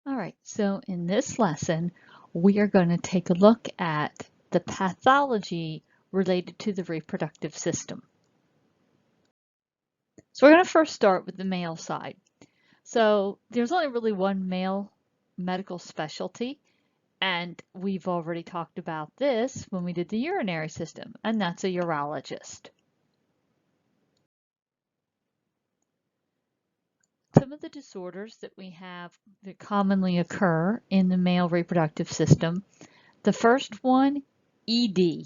All right, so in this lesson, we are going to take a look at the pathology related to the reproductive system. So we're going to first start with the male side. So there's only really one male medical specialty, and we've already talked about this when we did the urinary system, and that's a urologist. Some of the disorders that we have that commonly occur in the male reproductive system, the first one, ED,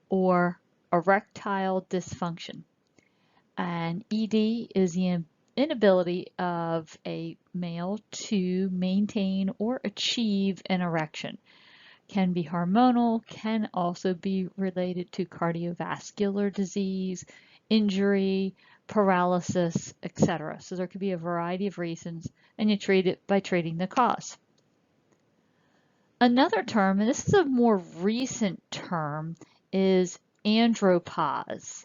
or erectile dysfunction. And ED is the inability of a male to maintain or achieve an erection. Can be hormonal, can also be related to cardiovascular disease, injury, paralysis, etc. So there could be a variety of reasons, and you treat it by treating the cause. Another term, and this is a more recent term, is andropause.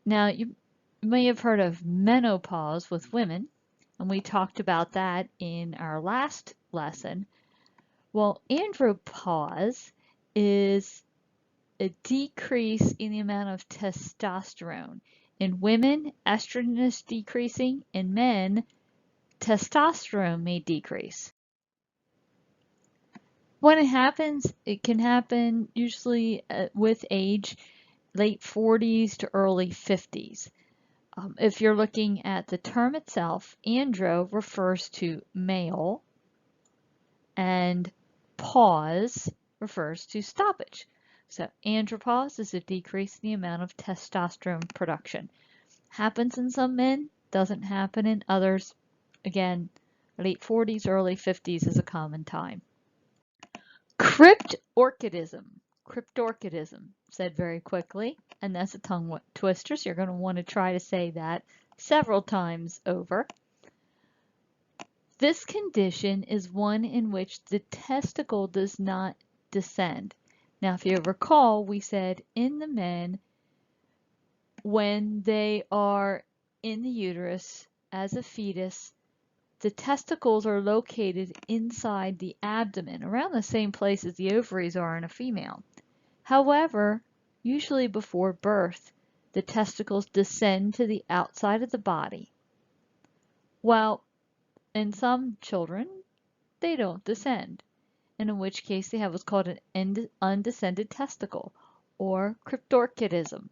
Now, you may have heard of menopause with women, and we talked about that in our last lesson. Well, andropause is a decrease in the amount of testosterone. In women, estrogen is decreasing. In men, testosterone may decrease. When it happens, it can happen usually with age, late 40s to early 50s. If you're looking at the term itself, andro refers to male, and pause refers to stoppage. So andropause is a decrease in the amount of testosterone production. Happens in some men, doesn't happen in others. Again, late 40s, early 50s is a common time. Cryptorchidism, said very quickly, and that's a tongue twister, so you're going to want to try to say that several times over. This condition is one in which the testicle does not descend. Now, if you recall, we said in the men, when they are in the uterus as a fetus, the testicles are located inside the abdomen, around the same place as the ovaries are in a female. However, usually before birth, the testicles descend to the outside of the body. While in some children, they don't descend, and in which case they have what's called an undescended testicle, or cryptorchidism.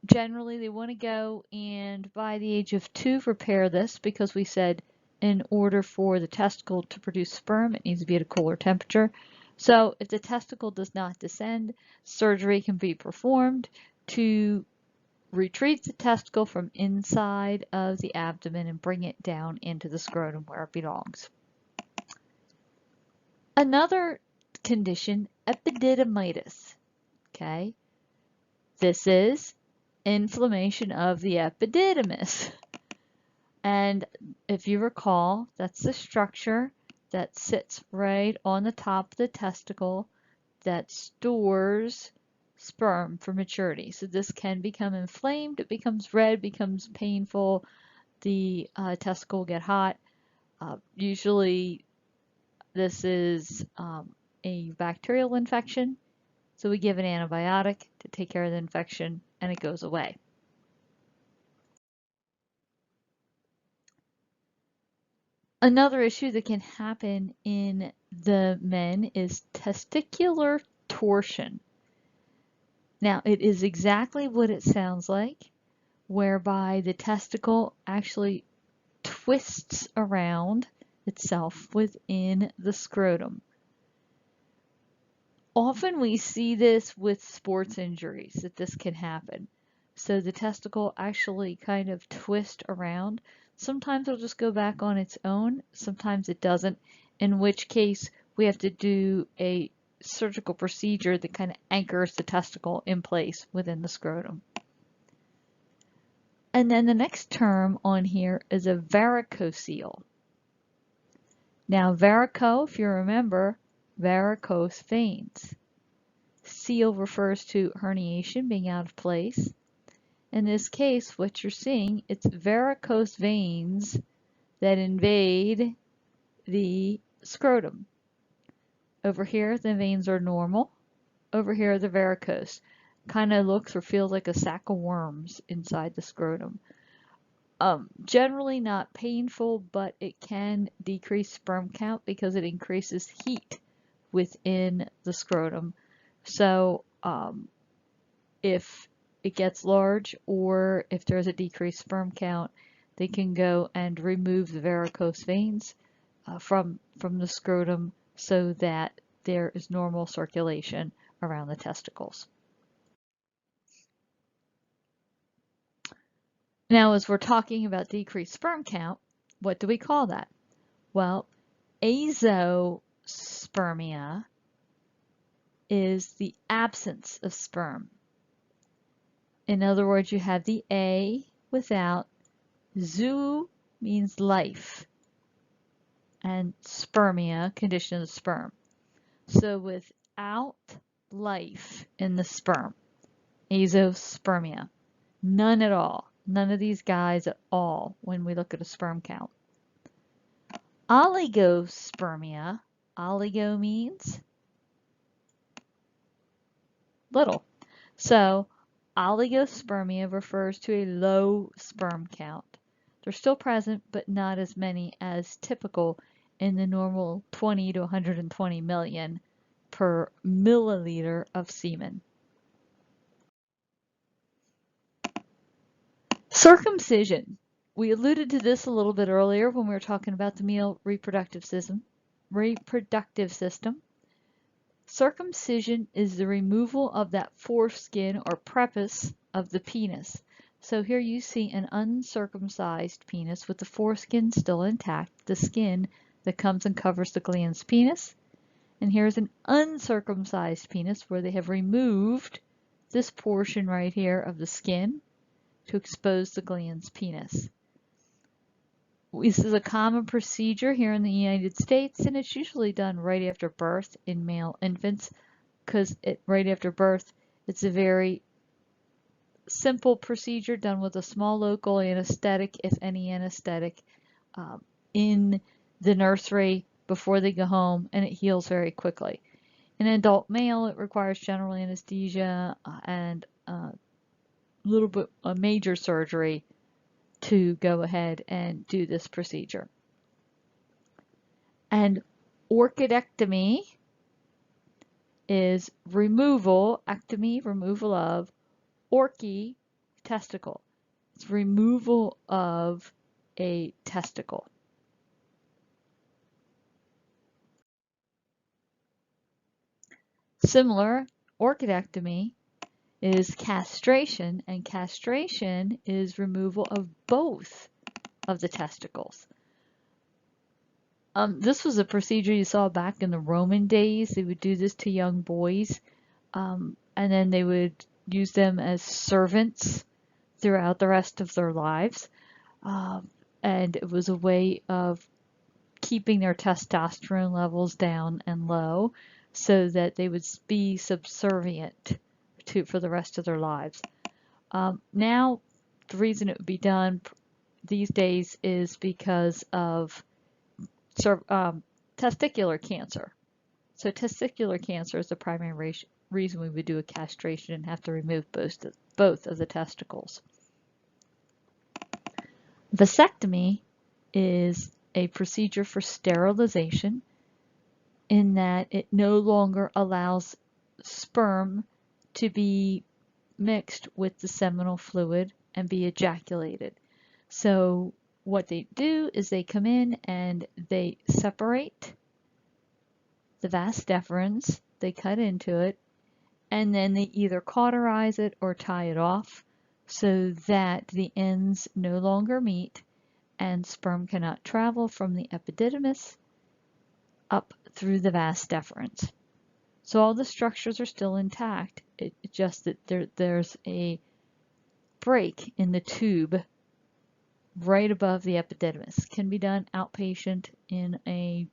Generally, they want to go and by the age of 2 repair this, because we said in order for the testicle to produce sperm, it needs to be at a cooler temperature. So if the testicle does not descend, surgery can be performed to retrieve the testicle from inside of the abdomen and bring it down into the scrotum where it belongs. Another condition, epididymitis. Okay, this is inflammation of the epididymis. And if you recall, that's the structure that sits right on the top of the testicle that stores sperm for maturity. So this can become inflamed, it becomes red, becomes painful, the testicle will get hot. Usually this is a bacterial infection, so we give an antibiotic to take care of the infection and it goes away. Another issue that can happen in the men is testicular torsion. Now, it is exactly what it sounds like, whereby the testicle actually twists around itself within the scrotum. Often we see this with sports injuries, that this can happen. So the testicle actually kind of twists around. Sometimes it'll just go back on its own, sometimes it doesn't, in which case we have to do a surgical procedure that kind of anchors the testicle in place within the scrotum. And then the next term on here is a varicocele. Now varico, if you remember, varicose veins. Cele refers to herniation, being out of place. In this case, what you're seeing, it's varicose veins that invade the scrotum. Over here, the veins are normal. Over here, the varicose. Kind of looks or feels like a sack of worms inside the scrotum. Generally not painful, but it can decrease sperm count because it increases heat within the scrotum. So if it gets large or if there's a decreased sperm count, they can go and remove the varicose veins from the scrotum so that there is normal circulation around the testicles. Now, as we're talking about decreased sperm count, what do we call that? Well, azospermia is the absence of sperm. In other words, you have the A without, zoo means life, and spermia, condition of sperm. So without life in the sperm, azospermia, none at all. None of these guys at all when we look at a sperm count. Oligospermia, oligo means little. So oligospermia refers to a low sperm count. They're still present, but not as many as typical in the normal 20 to 120 million per milliliter of semen. Circumcision. We alluded to this a little bit earlier when we were talking about the male reproductive system. Circumcision is the removal of that foreskin or prepuce of the penis. So here you see an uncircumcised penis with the foreskin still intact, the skin that comes and covers the glans penis. And here's an uncircumcised penis where they have removed this portion right here of the skin to expose the glans penis. This is a common procedure here in the United States, and it's usually done right after birth in male infants because right after birth, it's a very simple procedure done with a small local anesthetic, if any anesthetic, in the nursery before they go home, and it heals very quickly. In an adult male, it requires general anesthesia and a little bit of major surgery to go ahead and do this procedure. And orchidectomy is removal of orchi, testicle. It's removal of a testicle. Similar, orchidectomy is castration, and castration is removal of both of the testicles. This was a procedure you saw back in the Roman days. They would do this to young boys, and then they would use them as servants throughout the rest of their lives. And it was a way of keeping their testosterone levels down and low so that they would be subservient for the rest of their lives. Now, the reason it would be done these days is because of testicular cancer. So testicular cancer is the primary reason we would do a castration and have to remove both of the testicles. Vasectomy is a procedure for sterilization in that it no longer allows sperm to be mixed with the seminal fluid and be ejaculated. So what they do is they come in and they separate the vas deferens, they cut into it, and then they either cauterize it or tie it off so that the ends no longer meet and sperm cannot travel from the epididymis up through the vas deferens. So all the structures are still intact. It's just that there's a break in the tube right above the epididymis. Can be done outpatient in a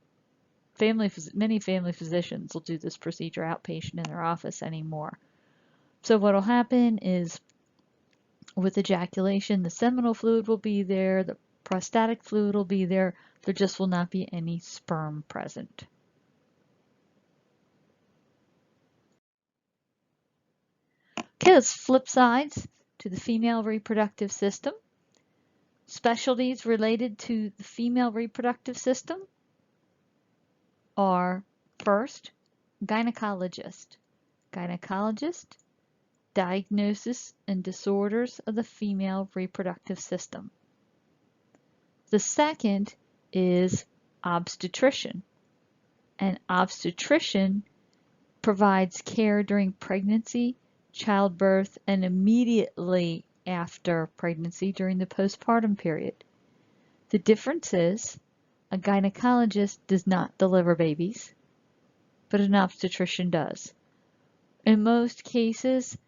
many family physicians will do this procedure outpatient in their office anymore. So what will happen is with ejaculation, the seminal fluid will be there, the Prostatic fluid will be there. There just will not be any sperm present. Okay, let's flip sides to the female reproductive system. Specialties related to the female reproductive system are, first, gynecologist. Gynecologist, diagnosis and disorders of the female reproductive system. The second is obstetrician. An obstetrician provides care during pregnancy, childbirth, and immediately after pregnancy during the postpartum period. The difference is a gynecologist does not deliver babies, but an obstetrician does. In most cases,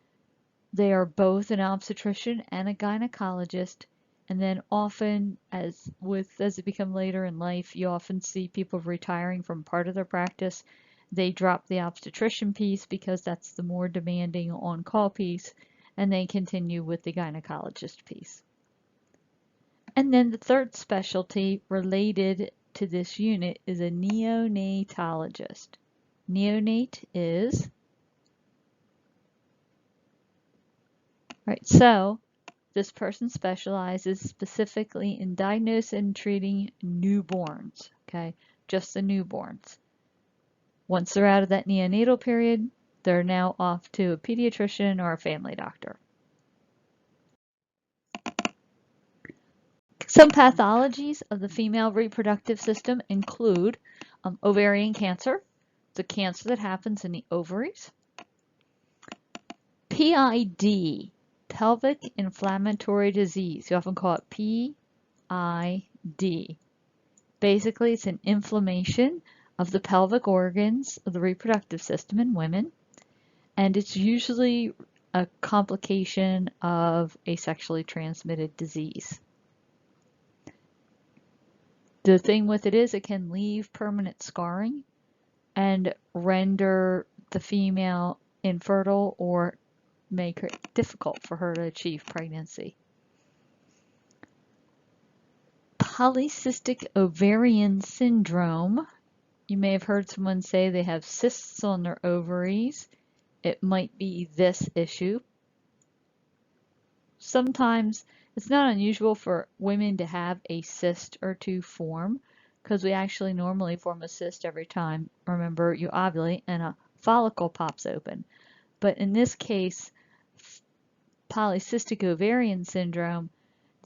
they are both an obstetrician and a gynecologist, and then often, as it becomes later in life, you often see people retiring from part of their practice. They drop the obstetrician piece because that's the more demanding on-call piece, and they continue with the gynecologist piece. And then the third specialty related to this unit is a neonatologist. Neonate is, right, so this person specializes specifically in diagnosing and treating newborns, okay, just the newborns. Once they're out of that neonatal period, they're now off to a pediatrician or a family doctor. Some pathologies of the female reproductive system include ovarian cancer, the cancer that happens in the ovaries, PID, pelvic inflammatory disease. You often call it PID. Basically, it's an inflammation of the pelvic organs of the reproductive system in women, and it's usually a complication of a sexually transmitted disease. The thing with it is it can leave permanent scarring and render the female infertile or make it difficult for her to achieve pregnancy. Polycystic ovarian syndrome. You may have heard someone say they have cysts on their ovaries. It might be this issue. Sometimes it's not unusual for women to have a cyst or two form, because we actually normally form a cyst every time, remember, you ovulate and a follicle pops open. But in this case, polycystic ovarian syndrome,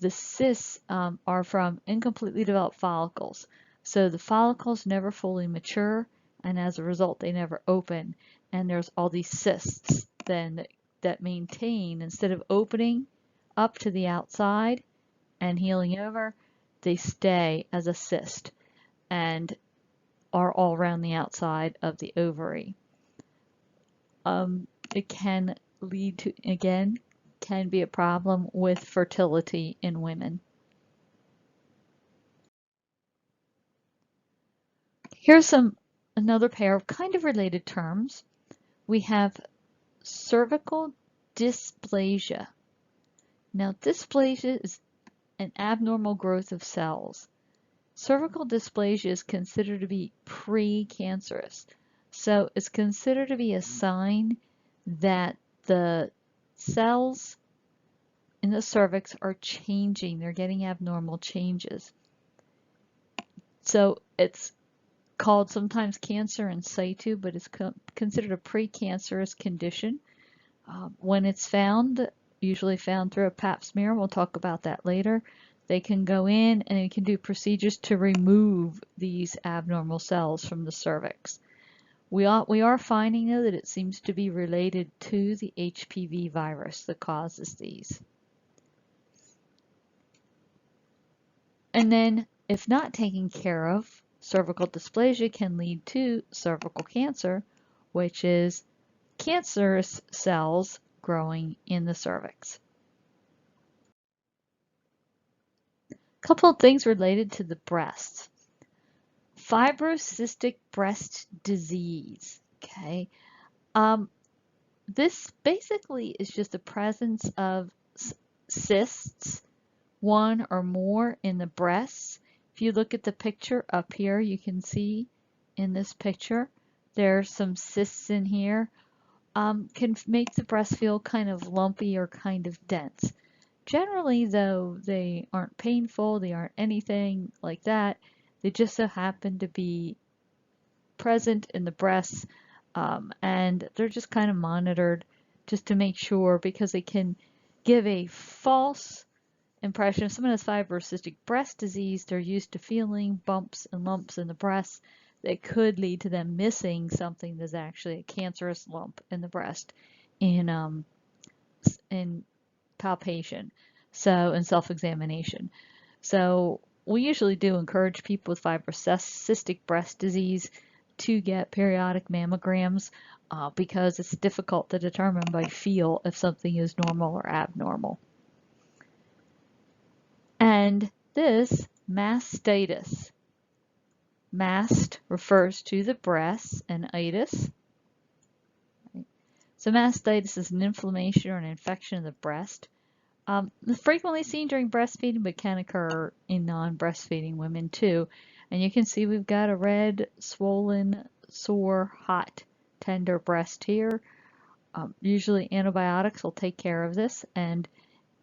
the cysts are from incompletely developed follicles. So the follicles never fully mature, and as a result, they never open. And there's all these cysts then that maintain, instead of opening up to the outside and healing over, they stay as a cyst and are all around the outside of the ovary. It can lead to, again, can be a problem with fertility in women. Here's another pair of kind of related terms. We have cervical dysplasia. Now, dysplasia is an abnormal growth of cells. Cervical dysplasia is considered to be precancerous. So it's considered to be a sign that the cells in the cervix are changing. They're getting abnormal changes. So it's called sometimes cancer in situ, but it's considered a precancerous condition. When it's found, usually found through a pap smear, we'll talk about that later, they can go in and they can do procedures to remove these abnormal cells from the cervix. We are finding, though, that it seems to be related to the HPV virus that causes these. And then, if not taken care of, cervical dysplasia can lead to cervical cancer, which is cancerous cells growing in the cervix. A couple of things related to the breasts. Fibrocystic breast disease, okay? This basically is just the presence of cysts one or more in the breasts. If you look at the picture up here, you can see in this picture, there's some cysts in here. Can make the breast feel kind of lumpy or kind of dense. Generally, though, they aren't painful, they aren't anything like that. They just so happen to be present in the breasts, and they're just kind of monitored just to make sure, because they can give a false impression. If someone has fibrocystic breast disease, they're used to feeling bumps and lumps in the breast that could lead to them missing something that's actually a cancerous lump in the breast in palpation, so in self-examination. So we usually do encourage people with fibrocystic breast disease to get periodic mammograms because it's difficult to determine by feel if something is normal or abnormal. And this mastitis. Mast refers to the breasts and itis. So mastitis is an inflammation or an infection of the breast. Frequently seen during breastfeeding, but can occur in non-breastfeeding women too. And you can see we've got a red, swollen, sore, hot, tender breast here. Usually antibiotics will take care of this, and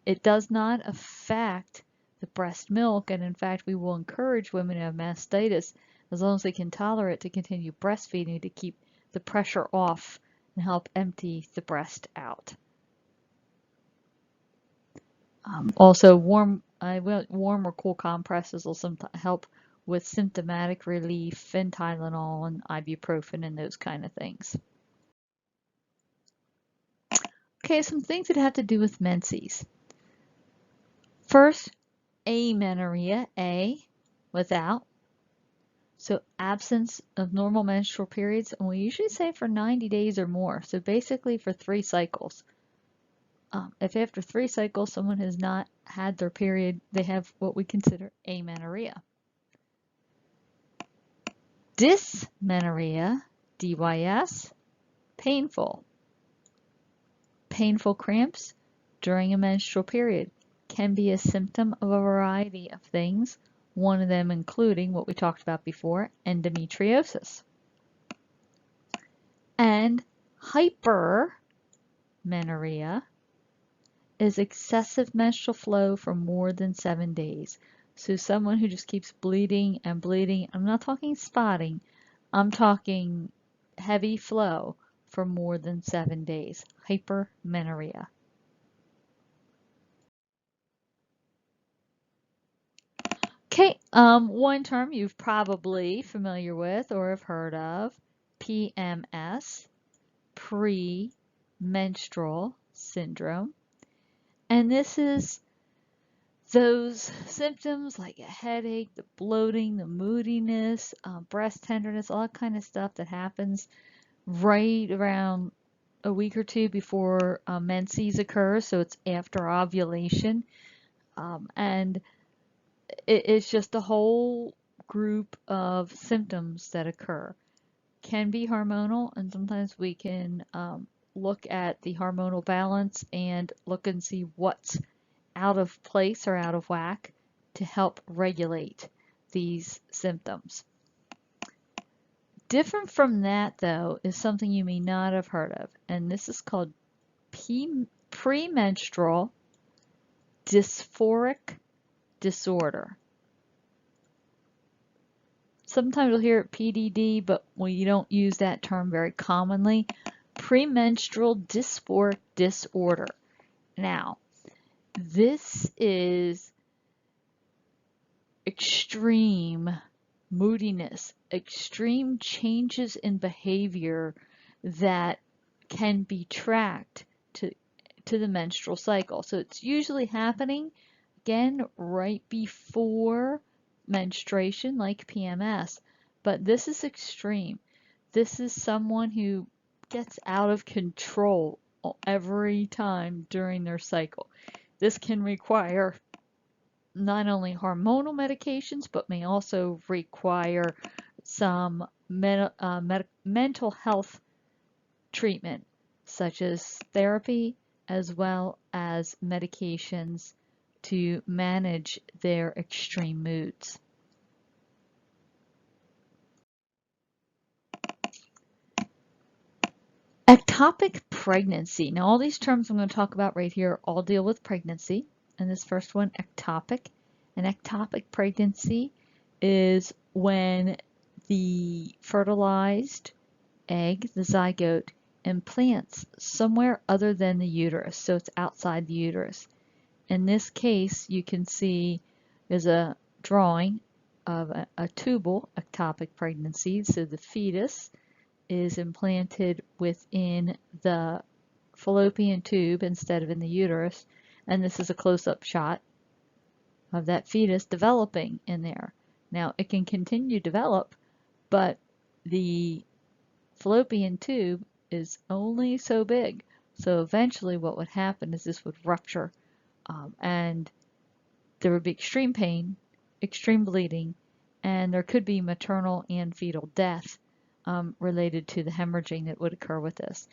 it does not affect the breast milk. And in fact, we will encourage women who have mastitis, as long as they can tolerate, to continue breastfeeding to keep the pressure off and help empty the breast out. Also, warm or cool compresses will sometimes help with symptomatic relief, and Tylenol and ibuprofen and those kind of things. Okay, some things that have to do with menses. First, amenorrhea, A, without. So absence of normal menstrual periods, and we usually say for 90 days or more. So basically for 3 cycles. If after 3 cycles someone has not had their period, they have what we consider amenorrhea. Dysmenorrhea, DYS, painful. Painful cramps during a menstrual period can be a symptom of a variety of things, one of them including what we talked about before, endometriosis. And hypermenorrhea is excessive menstrual flow for more than 7 days. So someone who just keeps bleeding and bleeding, I'm not talking spotting, I'm talking heavy flow for more than 7 days, hypermenorrhea. Okay, one term you've probably familiar with or have heard of, PMS, premenstrual syndrome. And this is those symptoms like a headache, the bloating, the moodiness, breast tenderness, all that kind of stuff that happens right around a week or two before menses occurs, so it's after ovulation. And it's just a whole group of symptoms that occur. Can be hormonal, and sometimes we can look at the hormonal balance and look and see what's out of place or out of whack to help regulate these symptoms. Different from that, though, is something you may not have heard of, and this is called premenstrual dysphoric disorder. Sometimes you'll hear it PDD, but we don't use that term very commonly. Premenstrual dysphoric disorder. Now, this is extreme moodiness, extreme changes in behavior that can be tracked to the menstrual cycle. So it's usually happening, again, right before menstruation, like PMS, but this is extreme. This is someone who gets out of control every time during their cycle. This can require not only hormonal medications, but may also require some mental health treatment, such as therapy, as well as medications to manage their extreme moods. Ectopic pregnancy. Now, all these terms I'm going to talk about right here all deal with pregnancy. And this first one, ectopic. An ectopic pregnancy is when the fertilized egg, the zygote, implants somewhere other than the uterus. So it's outside the uterus. In this case, you can see there's a drawing of a tubal ectopic pregnancy. So the fetus is implanted within the fallopian tube instead of in the uterus. And this is a close-up shot of that fetus developing in there. Now, it can continue to develop, but the fallopian tube is only so big. So eventually what would happen is this would rupture, and there would be extreme pain, extreme bleeding, and there could be maternal and fetal death related to the hemorrhaging that would occur with this.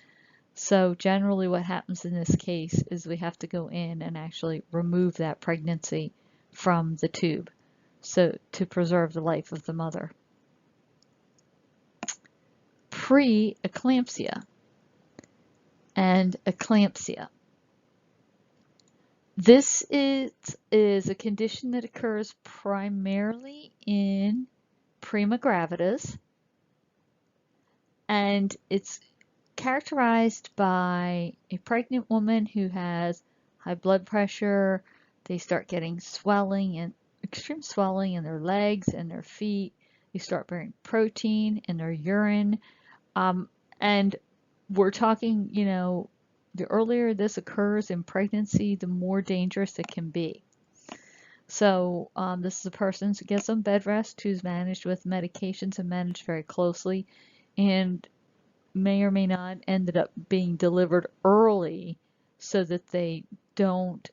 So generally what happens in this case is we have to go in and actually remove that pregnancy from the tube, so to preserve the life of the mother. Pre-eclampsia and eclampsia. This is a condition that occurs primarily in prima gravidas, and it's characterized by a pregnant woman who has high blood pressure. They start getting swelling and extreme swelling in their legs and their feet. They start bearing protein in their urine. And we're talking, you know, the earlier this occurs in pregnancy, the more dangerous it can be. So this is a person who gets on bed rest, who's managed with medications and managed very closely, and may or may not ended up being delivered early so that they don't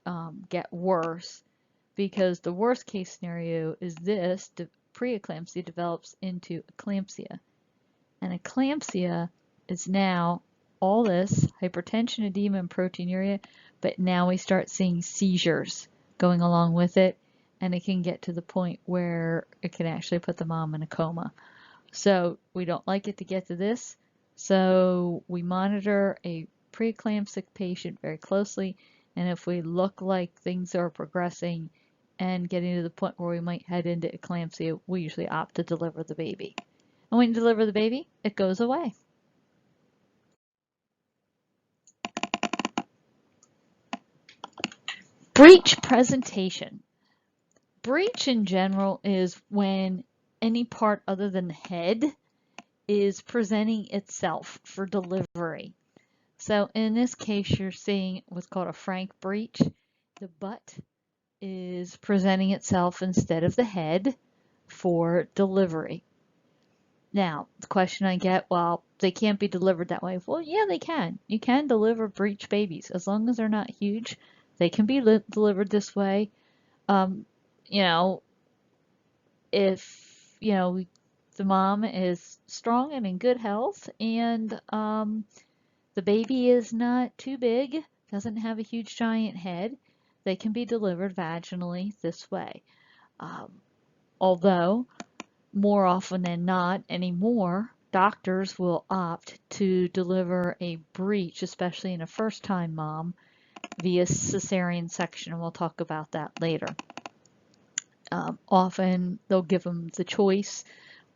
get worse, because the worst case scenario is this: preeclampsia develops into eclampsia. And eclampsia is now all this hypertension, edema, and proteinuria, but now we start seeing seizures going along with it, and it can get to the point where it can actually put the mom in a coma. So we don't like it to get to this, so we monitor a preeclamptic patient very closely, and if we look like things are progressing and getting to the point where we might head into eclampsia, we usually opt to deliver the baby. And when you deliver the baby, it goes away. Breech presentation. Breech in general is when any part other than the head is presenting itself for delivery. So in this case, you're seeing what's called a frank breech. The butt is presenting itself instead of the head for delivery. Now, the question I get, well, they can't be delivered that way. Well, yeah, they can. You can deliver breech babies. As long as they're not huge, they can be delivered this way. You know, if, you know, the mom is strong and in good health, and the baby is not too big, doesn't have a huge giant head, they can be delivered vaginally this way. Although, more often than not anymore, doctors will opt to deliver a breech, especially in a first-time mom, via cesarean section, and we'll talk about that later. Often they'll give them the choice,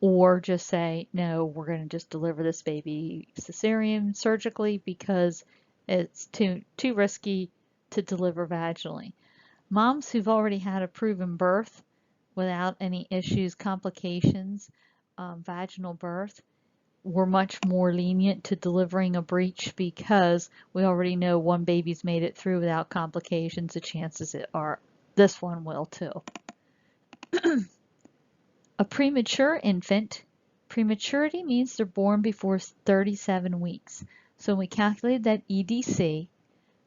or just say, no, we're going to just deliver this baby cesarean surgically because it's too risky to deliver vaginally. Moms who've already had a proven birth without any issues, complications, vaginal birth, we're much more lenient to delivering a breech because we already know one baby's made it through without complications. The chances are this one will too. A premature infant, prematurity means they're born before 37 weeks. So when we calculate that EDC,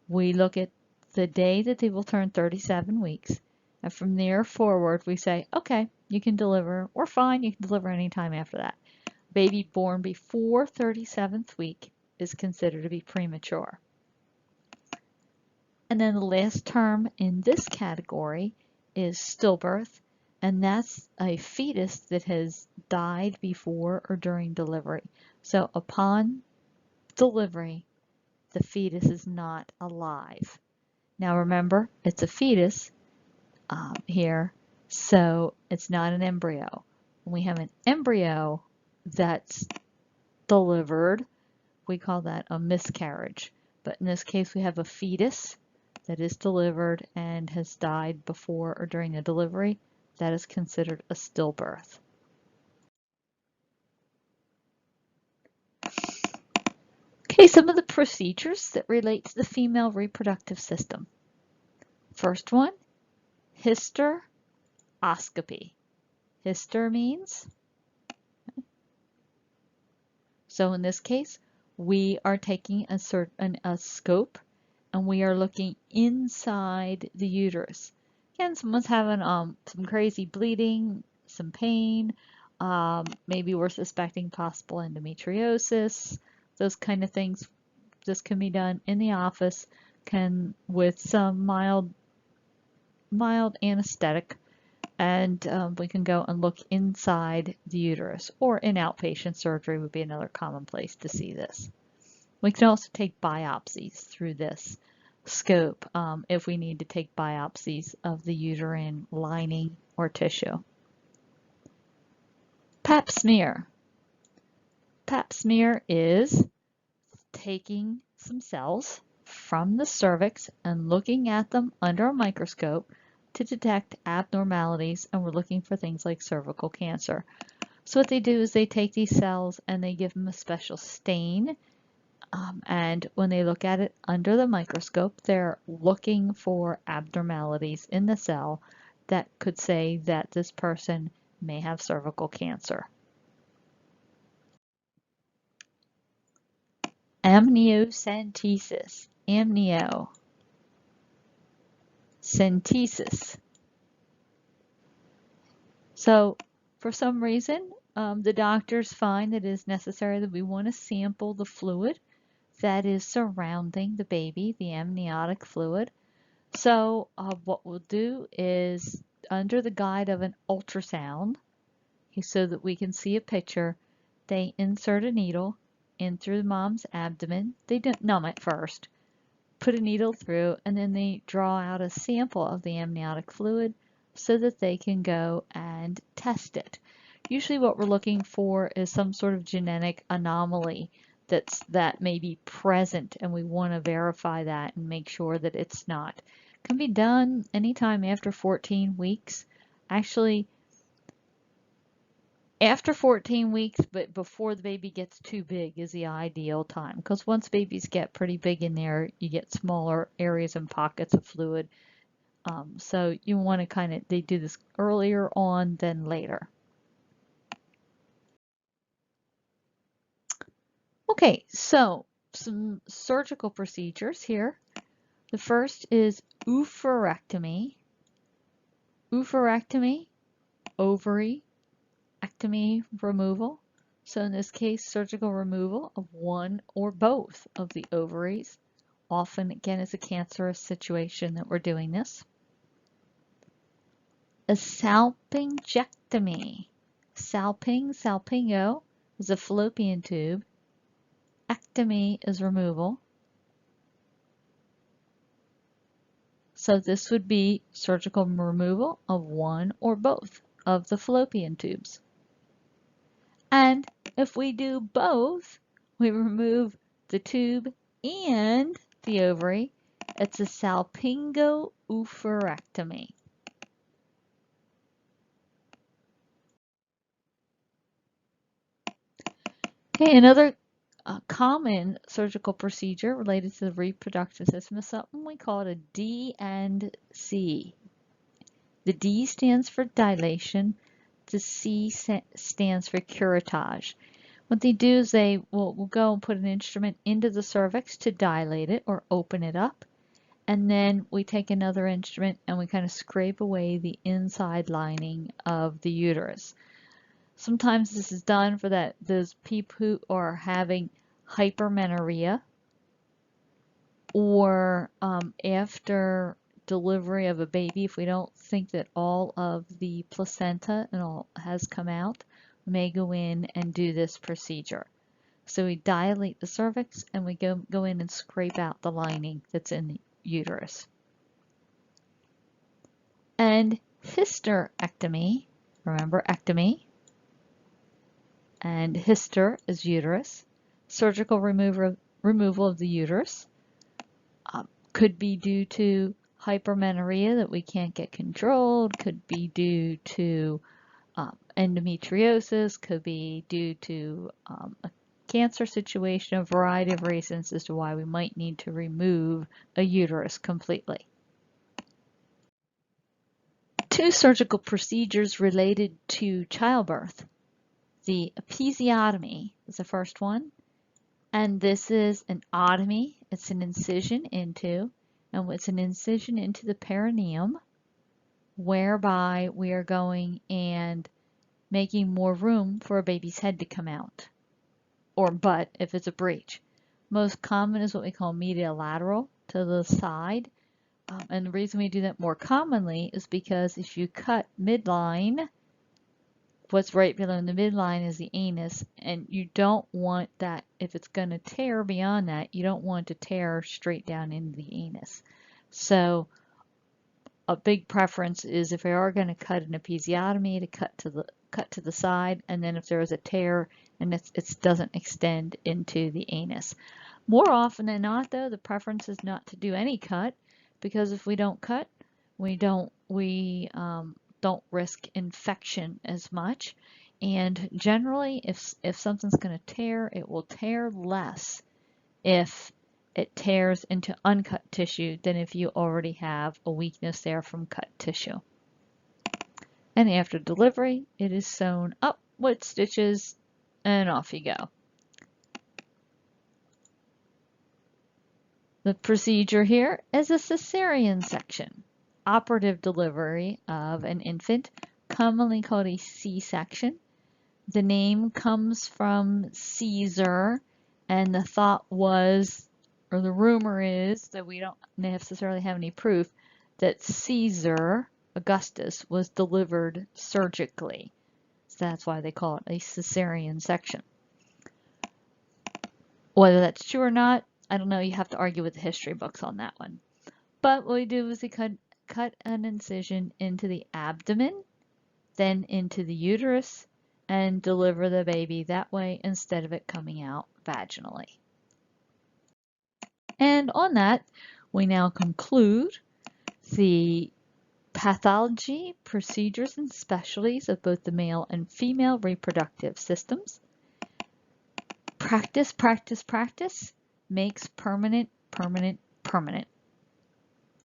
we look at the day that they will turn 37 weeks. And from there forward, we say, okay, you can deliver, or fine, you can deliver anytime after that. Baby born before 37th week is considered to be premature. And then the last term in this category is stillbirth, and that's a fetus that has died before or during delivery. So upon delivery, the fetus is not alive. Now remember, it's a fetus here, so it's not an embryo. When we have an embryo that's delivered, we call that a miscarriage. But in this case, we have a fetus that is delivered and has died before or during the delivery. That is considered a stillbirth. Okay, some of the procedures that relate to the female reproductive system. First one, hysteroscopy. Hyster means, so in this case, we are taking a scope and we are looking inside the uterus. Again, someone's having some crazy bleeding, some pain, maybe we're suspecting possible endometriosis, those kind of things. This can be done in the office, with some mild anesthetic, and we can go and look inside the uterus, or in outpatient surgery would be another common place to see this. We can also take biopsies through this scope if we need to take biopsies of the uterine lining or tissue. Pap smear. Pap smear is taking some cells from the cervix and looking at them under a microscope to detect abnormalities, and we're looking for things like cervical cancer. So what they do is they take these cells and they give them a special stain, and when they look at it under the microscope, they're looking for abnormalities in the cell that could say that this person may have cervical cancer. Amniocentesis. Amniocentesis. So for some reason, the doctors find that it is necessary that we want to sample the fluid that is surrounding the baby, the amniotic fluid. So what we'll do is, under the guide of an ultrasound, so that we can see a picture, they insert a needle in through the mom's abdomen. They don't numb it first, put a needle through, and then they draw out a sample of the amniotic fluid so that they can go and test it. Usually what we're looking for is some sort of genetic anomaly that may be present, and we want to verify that and make sure that it's not. It can be done anytime after 14 weeks. Actually, after 14 weeks, but before the baby gets too big is the ideal time, because once babies get pretty big in there, you get smaller areas and pockets of fluid. So you want to they do this earlier on than later. Okay, so some surgical procedures here. The first is oophorectomy. Oophorectomy, ovary ectomy removal. So in this case, surgical removal of one or both of the ovaries. Often, again, it's a cancerous situation that we're doing this. A salpingectomy. Salpingo is a fallopian tube. Ectomy is removal. So this would be surgical removal of one or both of the fallopian tubes. And if we do both, we remove the tube and the ovary. It's a salpingo-oophorectomy. Okay, another common surgical procedure related to the reproductive system is something we call a D and C. The D stands for dilation. The C stands for curettage. What they do is they will go and put an instrument into the cervix to dilate it or open it up. And then we take another instrument and we kind of scrape away the inside lining of the uterus. Sometimes this is done for those people who are having hypermenorrhea. or after delivery of a baby, if we don't think that all of the placenta and all has come out, we may go in and do this procedure. So we dilate the cervix and we go in and scrape out the lining that's in the uterus. And hysterectomy, remember ectomy, and hyster is uterus, surgical removal of the uterus, could be due to hypermenorrhea that we can't get controlled, could be due to endometriosis, could be due to a cancer situation, a variety of reasons as to why we might need to remove a uterus completely. 2 surgical procedures related to childbirth. The episiotomy is the first one, and this is an otomy. It's an incision into, and it's an incision into the perineum, whereby we are going and making more room for a baby's head to come out, or butt if it's a breech. Most common is what we call medial lateral, to the side. And the reason we do that more commonly is because if you cut midline, what's right below the midline is the anus, and you don't want that, if it's going to tear beyond that, you don't want to tear straight down into the anus. So a big preference is if we are going to cut an episiotomy, to cut to the side, and then if there is a tear and it doesn't extend into the anus. More often than not, though, the preference is not to do any cut, because if we don't cut, we don't risk infection as much. And generally, if something's going to tear, it will tear less if it tears into uncut tissue than if you already have a weakness there from cut tissue. And after delivery, it is sewn up with stitches and off you go. The procedure here is a cesarean section, operative delivery of an infant, commonly called a C-section. The name comes from Caesar, and the thought was, or the rumor is, that we don't necessarily have any proof, that Caesar, Augustus, was delivered surgically. So that's why they call it a cesarean section. Whether that's true or not, I don't know. You have to argue with the history books on that one. But what we do is we cut an incision into the abdomen, then into the uterus, and deliver the baby that way instead of it coming out vaginally. And on that, we now conclude the pathology, procedures, and specialties of both the male and female reproductive systems. Practice, practice, practice makes permanent, permanent, permanent.